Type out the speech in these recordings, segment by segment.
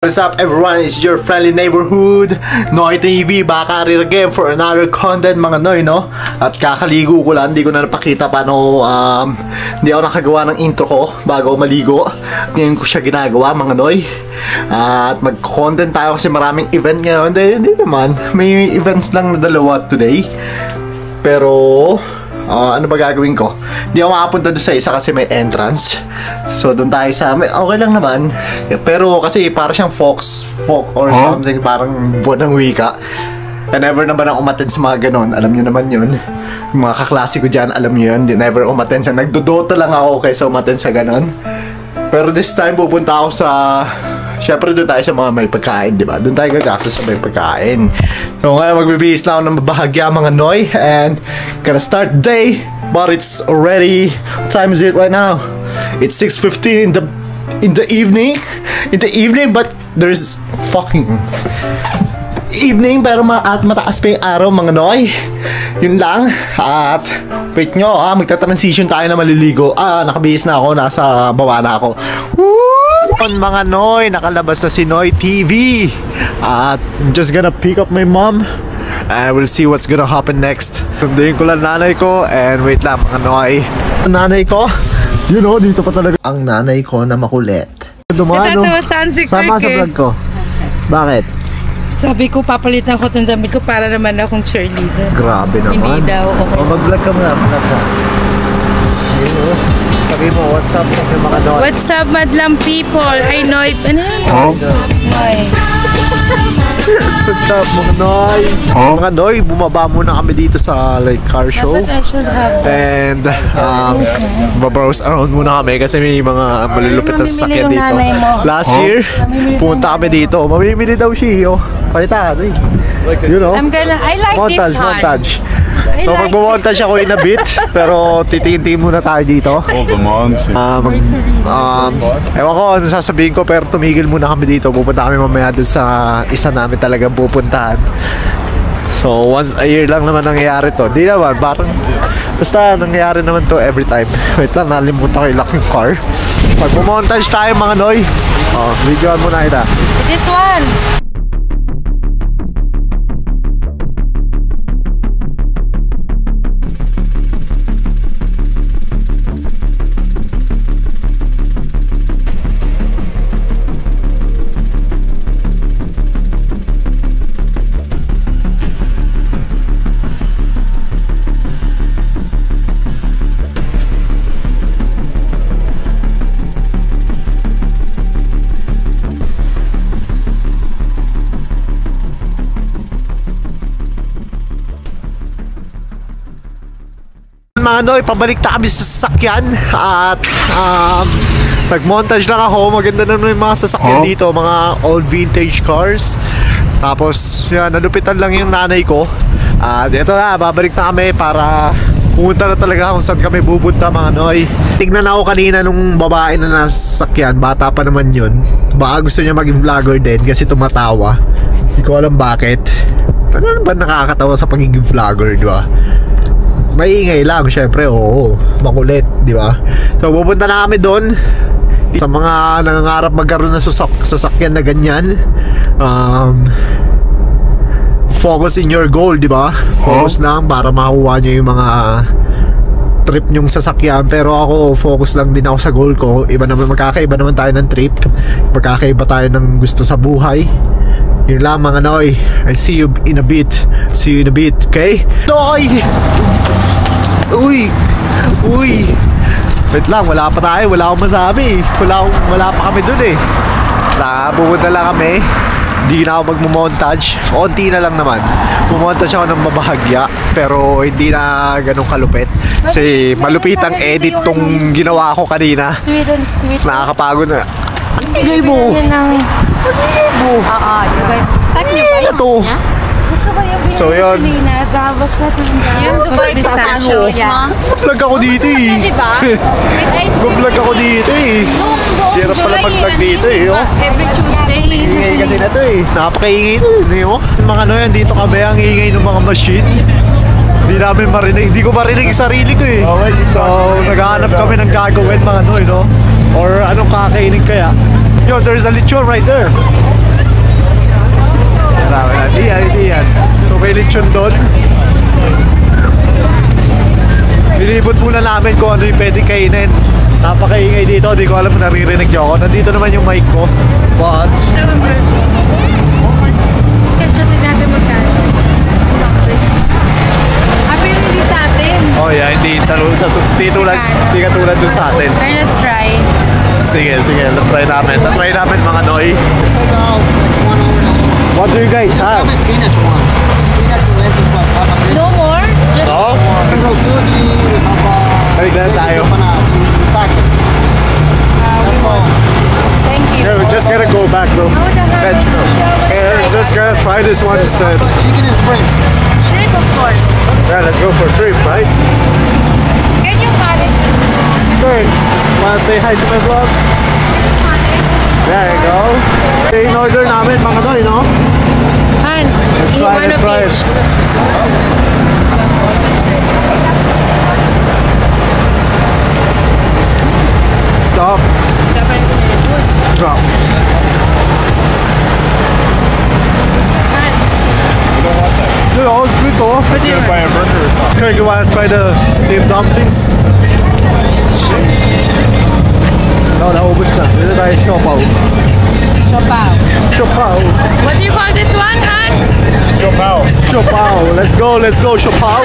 What's up everyone, it's your friendly neighborhood Noy TV, baka rin again for another content mga Noy, no? At kakaligo ko lang, hindi ko na napakita paano hindi ako nakagawa ng intro ko bago maligo. Ngayon ko siya ginagawa mga Noy. At mag-content tayo kasi maraming event ngayon. Hindi naman, may events lang na dalawa today. Pero ano ba gagawin ko? Hindi ako makapunta doon sa isa kasi may entrance. So doon tayo sa okay lang naman. Pero kasi para siyang folk or something, parang buwan ng wika. And never naman ako umattend sa mga ganon. Alam nyo naman yun. Yung mga kaklase ko dyan, alam nyo yun. Never umattend sa nagdodota lang ako kaysa umattend sa ganon. Pero this time pupunta ako sa syempre doon tayo sa mga may pagkain, di ba? Doon tayo gagastos sa may pagkain. So ngayon magbibihis na ako ng mabahagya mga Noy. And gonna start day. But it's already, what time is it right now? It's 6:15 in the evening. But there's fucking evening pero mataas pa yung araw mga Noy. Yun lang. At wait nyo magta-transition tayo na maliligo. Nakabihis na ako, nasa baba na ako. Woo! Mga Noy, nakalabas na si Noy TV. At I'm just gonna pick up my mom and we'll see what's gonna happen next. Sunduin ko lang nanay ko. And wait lang mga Noy, nanay ko, you know, dito pa talaga ang nanay ko na makulit. Natatawasan si Kirk. Sama sa vlog ko. Bakit? Sabi ko papalitan ko itong damit ko para naman akong cheerleader. Grabe naman. Hindi daw okay. Mag-vlog ka muna, vlog ka. Sabi mo, what's up sa mga Noy? What's up madlang people? Ay Noy, ano yan? Noy. What's up mga Noy? Mga Noy, bumaba muna kami dito sa like car show. And babrowse around muna kami kasi may mga malulupit na sasakyan dito. Last year, pumunta kami dito. Mamimili daw siya, palita ka, you know? I like this one. Montage. So magmo-montage ako in a bit. Pero titingin-tingin muna tayo dito. Ewan ko ano sasabihin ko, pero tumigil muna kami dito. Pupunta kami mamaya doon sa isa namin talagang pupuntahan. So once a year lang naman nangyayari to. Di naman, parang basta nangyayari naman to every time. Wait lang, nalimutan ko i-lock yung car. Magmo-montage tayo mga Noy. Videoan muna kita. This one. Mga Noy, pabalik na kami sa sasakyan. At nag-montage lang ako. Maganda naman yung mga sasakyan dito, mga old vintage cars. Tapos yan, nalupitan lang yung nanay ko. At ito na, babalik na kami para pumunta na talaga kung saan kami pupunta mga Noy. Tignan ako kanina nung babae na nasa sasakyan, bata pa naman yun. Baka gusto niya maging vlogger din kasi tumatawa. Hindi ko alam bakit. Ano ba nakakatawa sa pagiging vlogger, di ba? Maingay lang, syempre, makulit, di ba? So, pupunta na kami doon. Sa mga nangangarap magkaroon ng sasakyan na ganyan, focus in your goal, di ba? Focus lang para makuha nyo yung mga trip nyong sasakyan. Pero ako, focus lang din ako sa goal ko. Iba naman, magkakaiba naman tayo ng trip. Magkakaiba tayo ng gusto sa buhay. Yun lang mga Noy. I'll see you in a bit. See you in a bit, okay? Noy! Uy! Wait lang, wala pa tayo. Wala akong masabi. Wala pa kami dun eh. Pupunta lang kami. Hindi na ako magmumontage. Onti na lang naman. Mumontage ako ng mabahagya. Pero hindi na ganun kalupit. Kasi malupit ang edit tong ginawa ko kanina. Sweet. Nakakapagod na. Ang ingay mo! Type niyo ba yung ito? So yun, yung Dubai Pistachio. vlog ako dito eh. Vlog ako dito eh. Hirap pala mag-vlog dito eh. Every Tuesday. Ingay kasi na to eh. Napakaingay to. Mga Noy, andito kami ang ingay ng mga machine. Hindi namin marinig. Hindi ko marinig yung sarili ko eh. So naghahanap kami ng gagawin mga Noy, no? Or anong kakainin kaya? Yo, there's a lechon right there. Hindi yan. So may lechon doon. Nilibot muna namin kung ano yung pwede kainin. Napakaingay dito, di ko alam kung naririnig niyo ako. Nandito naman yung mic ko. But Kasi natin magkano. Pero hindi sa atin. oh yeah, hindi katulad dun sa atin. Pero let's try. Sige, try namin mga Noy. What do you guys have? Spinach one. Spinach and lettuce one. No more? Just No? No suji, we have Ay, ganun tayo. packets. That's all. thank you. Yeah, we're just gonna go back, bro. How the hell? We're just gonna try this one instead. Chicken and shrimp. Shrimp, of course. Yeah, let's go for shrimp, right? Can you cut it? Good. Wanna say hi to my vlog? There you go. In order namin mga Noy, no? Han, you try, want a let's try it. fish? Stop. Drop. Han, Dude, all sweet, oh. what do you want? Okay, you wanna try the steamed dumplings? No, naubos na. Dito tayo siopaw. Siopaw. Siopaw. What do you call this one, Han? Siopaw. Let's go, siopaw.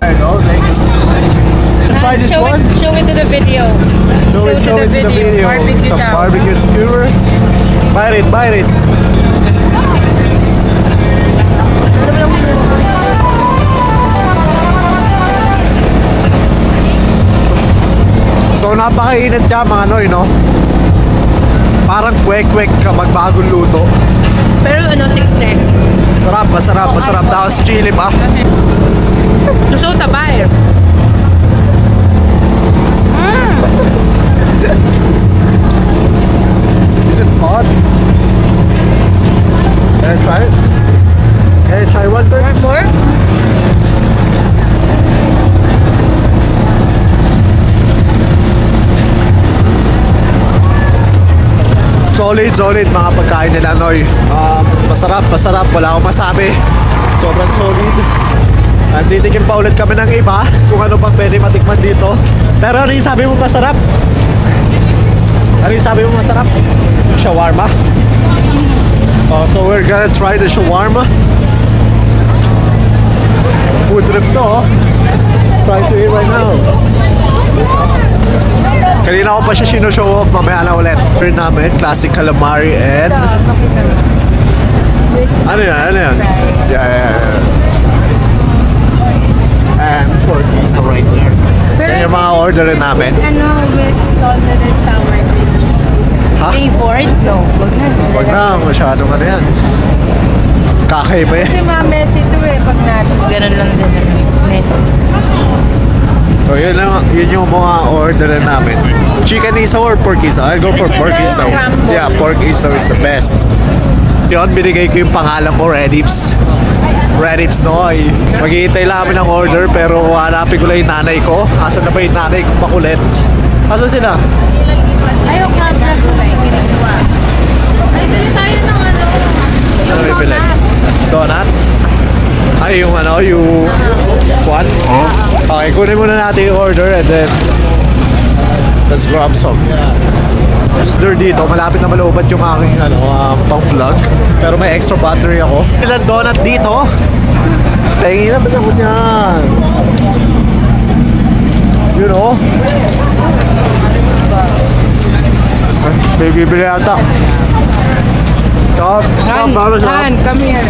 There you go, thank you. Try this show one. Show it to the video. Show it to the video. Barbecue Some daw. barbecue skewer. Bite it. So napakainit siya mga Noy, no? Parang kwek-kwek ka magbagong luto. Pero ano, siksek. Masarap. Tapos chili pa. Gusto ko taba eh. Is it hot? Can I try it? Can I try one first? More? Solid mga pagkain nila Noy. Masarap, wala akong masabi. Sobrang solid. At titikim pa ulit kami ng iba kung ano pang pwede matikman dito. Pero ano yung sabi mo masarap? Shawarma? Oh, so we're gonna try the shawarma. Food trip to, oh. Try to eat right now. Kanina ko pa siya sino-show off, mamaya na ulit. Turn namin, classic calamari and... Ano yan? Yeah. And pork pizza right there. Yan yung mga orderin namin. Ano, with salted and sour cream. Ha? Flavored? No, Wag na, masyadong ano yan. Kakaiba yan. Kasi mga messy ito eh, pag nachos. Ganun lang din. Messy. So yun yung mga orderin namin. Chicken isaw or pork isaw? I'll go for pork isaw. Yeah, pork isaw is the best. Yun, binigay ko yung pangalan ko, Redips. Redips Noy. Maghihintay lang kami ng order pero hanapin ko lang yung nanay ko. Asan na ba yung nanay ko makulit? Asan sila? Ayaw ka na gulay. Ginagawa. Ay, dali tayo ng ano. Ano bibili? Donut? Ay, yung one? Okay, kunin muna natin yung order and then let's grab some. Order dito, malapit na maloobat yung aking pang vlog. Pero may extra battery ako. Ilan donut dito? Tingin na ba ako niyan? You know? May bibili ata. Stop. Han, come here.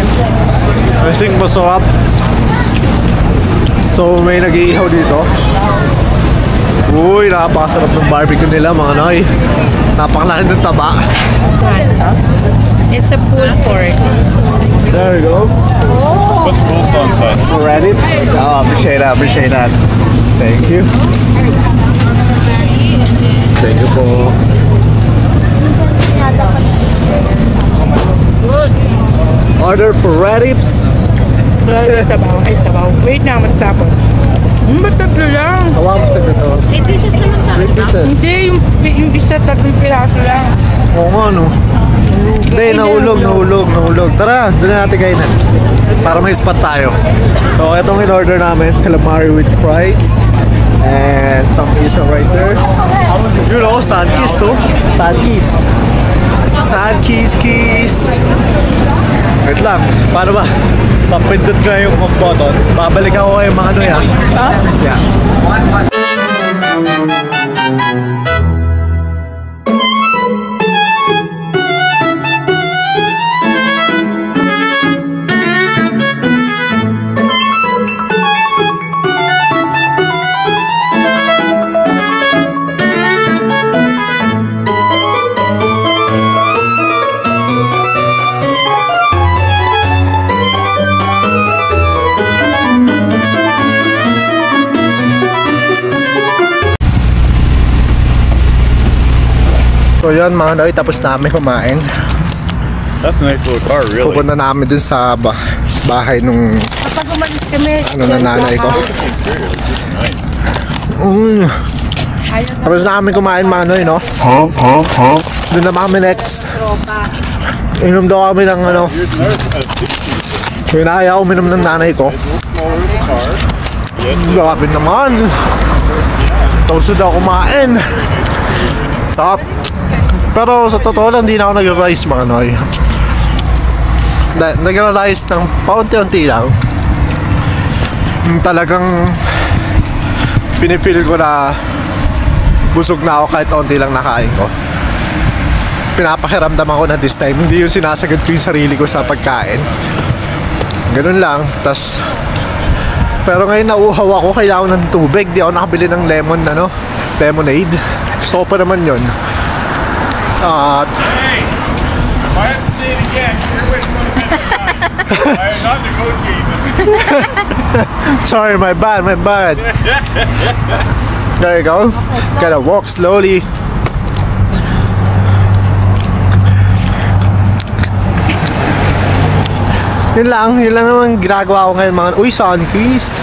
I think masarap. So may nag-iihaw dito. Uy, napakasarap ng barbecue nila mga Noy. Napakalaki ng taba. It's a pulled pork. There you go. Put the rules on side. Ready? Oh, appreciate that. Thank you. Thank you po. Order for Redips. Ay, sabaw. Wait na, matapon. Ba't tatlo lang? Tawa mo sa gato. 3 pieces naman tayo. 3 pieces. Hindi, yung isa 3 piraso lang. Oo nga, no? Hindi, nahulog. Tara, doon na natin kainin. Para may spot tayo. So, itong in-order namin, calamari with fries. And some pizza right there. You know, Sunkiss, oh. Sunkiss. Sunkiss. Wait lang, paano ba? Papindot ko yung off button. Babalik ako kayo mga ano yan. Ha? Yeah. So yun mga noy, tapos namin kumain. That's a nice little car, really. Pupunta namin dun sa bahay nung Kapag umalis kami, ano na nanay ko. Tapos namin kumain mga noy, no? Doon na kami next. Inom daw kami ng ano. Pinaya ako uminom ng nanay ko. Grabe naman. Tapos daw kumain. Top. Pero sa totoo lang, hindi na ako nag-rice mga noy. Nag-rice ng paunti-unti lang. Talagang pinifeel ko na busog na ako kahit onti lang nakain ko. Pinapakiramdam ako na this time, hindi yung sinasagad ko yung sarili ko sa pagkain. Ganun lang. Tas, pero ngayon nauuhaw ako, kailangan ng tubig. Di ako nakabili ng lemonade. Gusto ko pa naman yun. Hey, if I have to say it again, you're wasting time. I am not negotiating. Sorry, my bad. There you go. Gotta walk slowly. Yun lang naman ginagawa ko ngayon mga. Uy, Sunkist.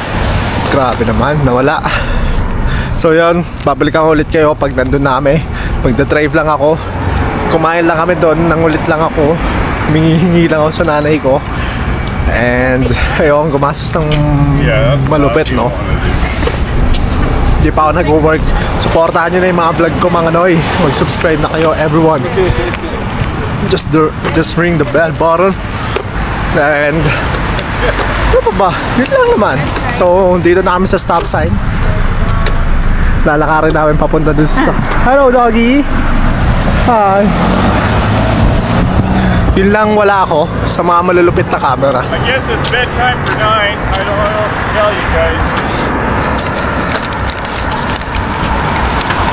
Grabe naman, nawala. So yun, babalikan ko ulit kayo pag nandun na kami. Magda-drive lang ako. Kumain lang kami doon, nangulit lang ako. Humingi lang ako sa nanay ko. And ayun, gumastos ng malupit, no? Hindi pa ako nag-work. Supportahan nyo na yung mga vlog ko mga noy. Mag-subscribe na kayo, everyone. Just ring the bell button. And ano pa ba? Yun lang naman. So dito na kami sa stop sign. Lalakarin namin papunta dun sa... Hello, doggy! Hi! Yun lang, wala ako sa mga malulupit na camera. I guess it's bedtime for 9. I don't know what to tell you guys.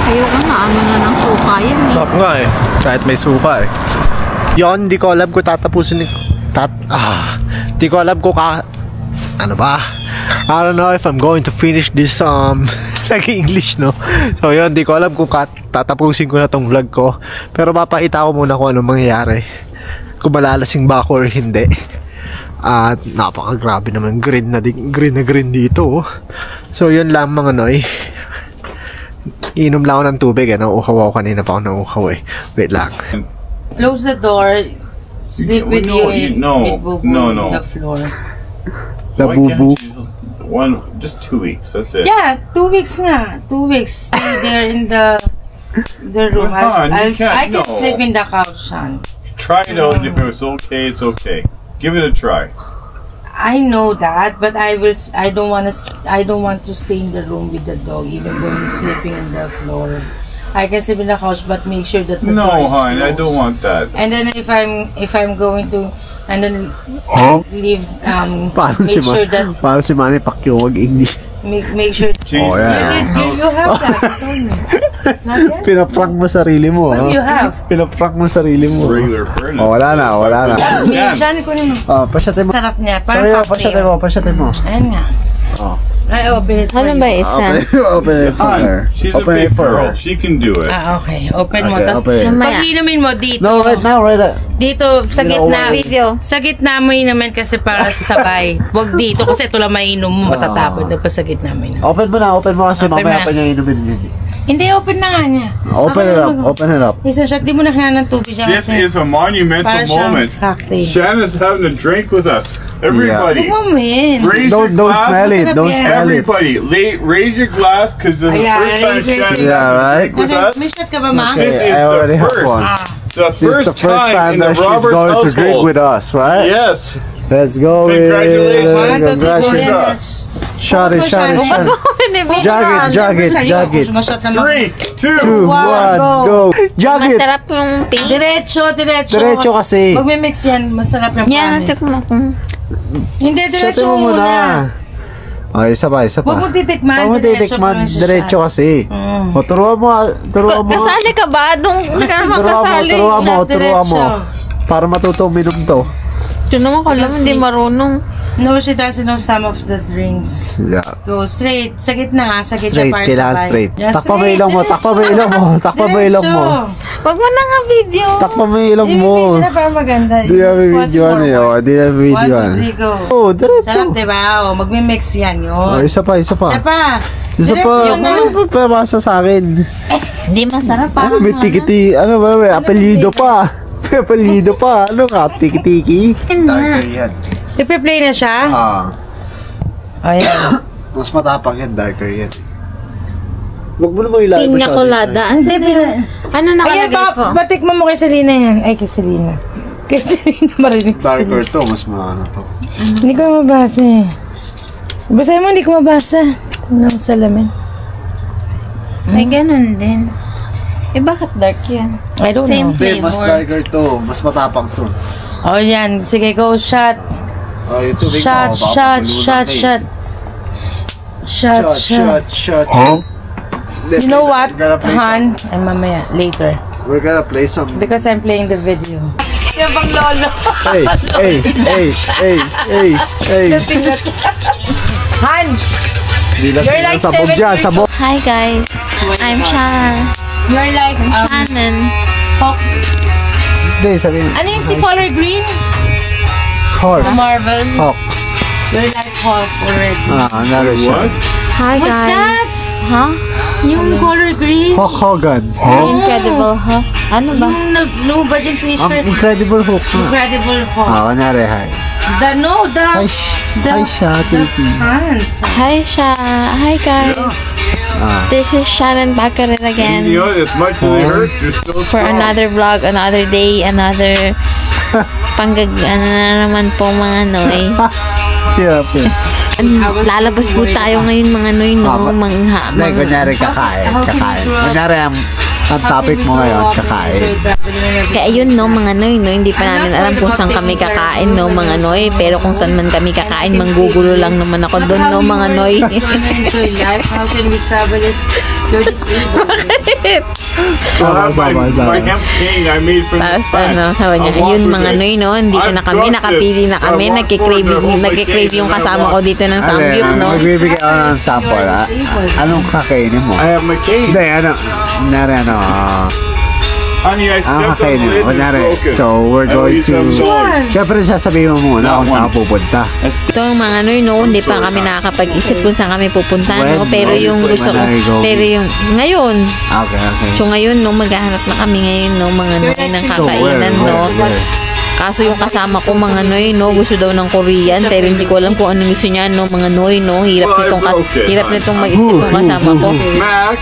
Ayoko na, ano na ng suka yan. Sarap nga eh. Kahit may suka eh. Yon, di ko alam kung tatapusin ni... Di ko alam kung ano ba? I don't know if I'm going to finish this nag-English, no? So yun, di ko alam kung tatapusin ko na tong vlog ko. Pero mapakita ko muna kung anong mangyayari. Kung malalasing ba ako or hindi. At napakagrabe naman, green na green dito. So yun lang mga noy. Inom lang ako ng tubig eh. Nauuhaw ako kanina pa ako nauuhaw eh. Wait lang. close the door, sleep with you with Bubu on the floor. La Bubu. Just 2 weeks, that's it. Yeah, 2 weeks nga. 2 weeks. Stay there in the room. I can sleep in the couch, son. Try it out. If it's okay, it's okay. Give it a try. I know that, but I don't want to stay in the room with the dog, even though he's sleeping in the floor. I can sleep in the couch, but make sure that the door is hon, I closed. don't want that. And then if I'm going to leave, make sure that Parang si Manny Pacquiao wag-English. make sure. Change You have that. You told me. Not yet? Pinaprank mo sarili mo. What do you have? Pinaprank mo sarili mo. regular furnace. Oh, wala na. Minsan ko naman. Oh, pasyatin mo. Sarap niya. Sorry, Parang cocktail. pasyatin mo. Ayan nga. Oh. I open it for Ano you. ba isa? Open it for her. She's a Open it big for girl. her. She can do it. Okay. Open mo. Okay, Tapos, open it. Mamaya. pag inumin mo dito. No, right now, Dito, sa You know gitna. what? Video. Sa gitna mo yun naman kasi para sabay. Huwag dito kasi ito lang mainom mo. Matatapon na pa sa gitna mo yun. Open mo kasi Open mamaya mo na. pa niya inumin yun. Hindi, open na nga niya. Open it up, open it up. Isa shot, di mo na kailangan ng tubig dyan This kasi is a monumental para siyang moment. cocktail. Shannon's having a drink with us. Everybody, Huwag mo yun. raise your Don't smell glass. it, don't Masarap yan. smell it. Everybody, raise your glass because this is the Ayan, first time raise your Shannon's glass. Yeah, having a right? drink with Kasi, us. may shot ka ba, ma? Okay. This is I already the have first. one. The This is first the first time in the that she's Roberts going to drink household. with us, right? Yes. Let's go. Congratulations. One, two, three, go. Congratulations. Shot it. Jog it. Mashot naman. 3, 2, 2, 1, go. Jog it. Masarap yung pink. Diretso. Diretso kasi. Pag may mix yan, masarap yung Yan, kanin. check mo kung... Hindi, diretso Shotin mo mo muna. Okay, isa pa. Huwag mo titikman. Huwag mo titikman. Diretso kasi. O, turuan mo. Kasali ka ba? Doon ka naman kasali. Turuan mo. Para matutong minom to. Ito naman ko alam, hindi marunong. No, she doesn't know some of the drinks. Yeah. Go straight. Sa gitna, ha? Sa gitna Straight, para kailangan sabay. straight. Yeah, Takpa mo straight, ilong mo, diretso. takpa mo ilong mo, takpa mo ilong mo. Diretso. Wag mo na nga video. Takpa mo ilong mo. Ibig na para maganda. Di na may Fast video ano yun. forward. Di na may video 1, ano. 2, 3, go. Oh, diretso. Sarap, diba? O, magmi-mix yan yun. Oh, isa pa. Isa pa. Isa pa. Diretso na. Ano pa pabasa sa akin? Hindi masarap. Ano, may tiki-tiki. Ano ba? May apelyido pa. May apelyido pa. Ano nga? Tiki-tiki? Darker yan. Ipi-play na siya? Ayan. Mas matapang yan. Darker yan. Huwag mo naman ilalim Pinya colada. Ano Ayan, nakalagay po? batikman mo kay Selena yan. Ay, kay Selena. Kay Selena marinig. Darker to. Mas maano to. Hindi ko mabasa eh. Basahin mo, hindi ko mabasa. Ng salamin. May ganun din. Eh, bakit dark yan? I don't Same know. Hindi, mas flavor. darker to. Mas matapang to. Oh, yan. Sige, go. Shot. Oh, yung tubig Shot, mo. shot, shot, shot. Shot, shot. Huh? You know what, Han? Ay, mamaya. Later. We're gonna play some. Because I'm playing the video. Yung bang lolo. Hey. Han! You're like sabog 7 yan, years sabog. Hi guys. I'm Shannon. You're like, Shannon. Hawk. Hindi, sabi mo. Ano yung si color green? Hawk. The Marvel. Hawk. You're like Hawk already. Another What? shot. Hi What's guys. that? Huh? Yung color green? Hawk Hogan. Incredible, huh? Ano ba? Yung no budget Ang t-shirt. Incredible Hulk nga. Incredible Hawk. Kunyari, hi. Hi, Sha, Titi. Hands. Hi, Hi guys. This is Shannon back at it You again know, as much as it hurts, you're still for strong. another vlog, another day, another ano na naman po mga noy. Hirap eh. Lalabas po tayo ngayon mga noy no, Hindi, kunyari kakain. Kunyari, ang topic mo ngayon, kakain. Kaya yun no mga noy no, hindi pa namin alam kung saan kami kakain no mga noy, pero kung saan man kami kakain, manggugulo lang naman ako doon no mga noy. How can we travel if you're disabled? My hemp cane I made from Tapos the ano, sabi niya, ayun mga noy no, dito na kami, nakapili na kami, nagkikrave yung kasama ko dito ng Samgyup no. Magbibigay ako ng sample, ha? Anong kakainin mo? I have my cane. Hindi, kunyari, Honey, I ang stepped on the kakainin mo. lid and Kunyari, it's broken. so we're I going need some to... salt. Siyempre, sasabihin mo muna kung saan ka pupunta. Ito mga noy no, hindi pa kami nakakapag-isip kung saan kami pupunta no, pero yung gusto ko, pero yung ngayon, Okay. so ngayon no, maghahanap na kami ngayon no, mga noy ng kakainan no. Kaso yung kasama ko mga noy no, gusto daw ng Korean, pero hindi ko alam kung anong gusto niya no, mga noy no, hirap nitong mag-isip ng kasama ko. Mac,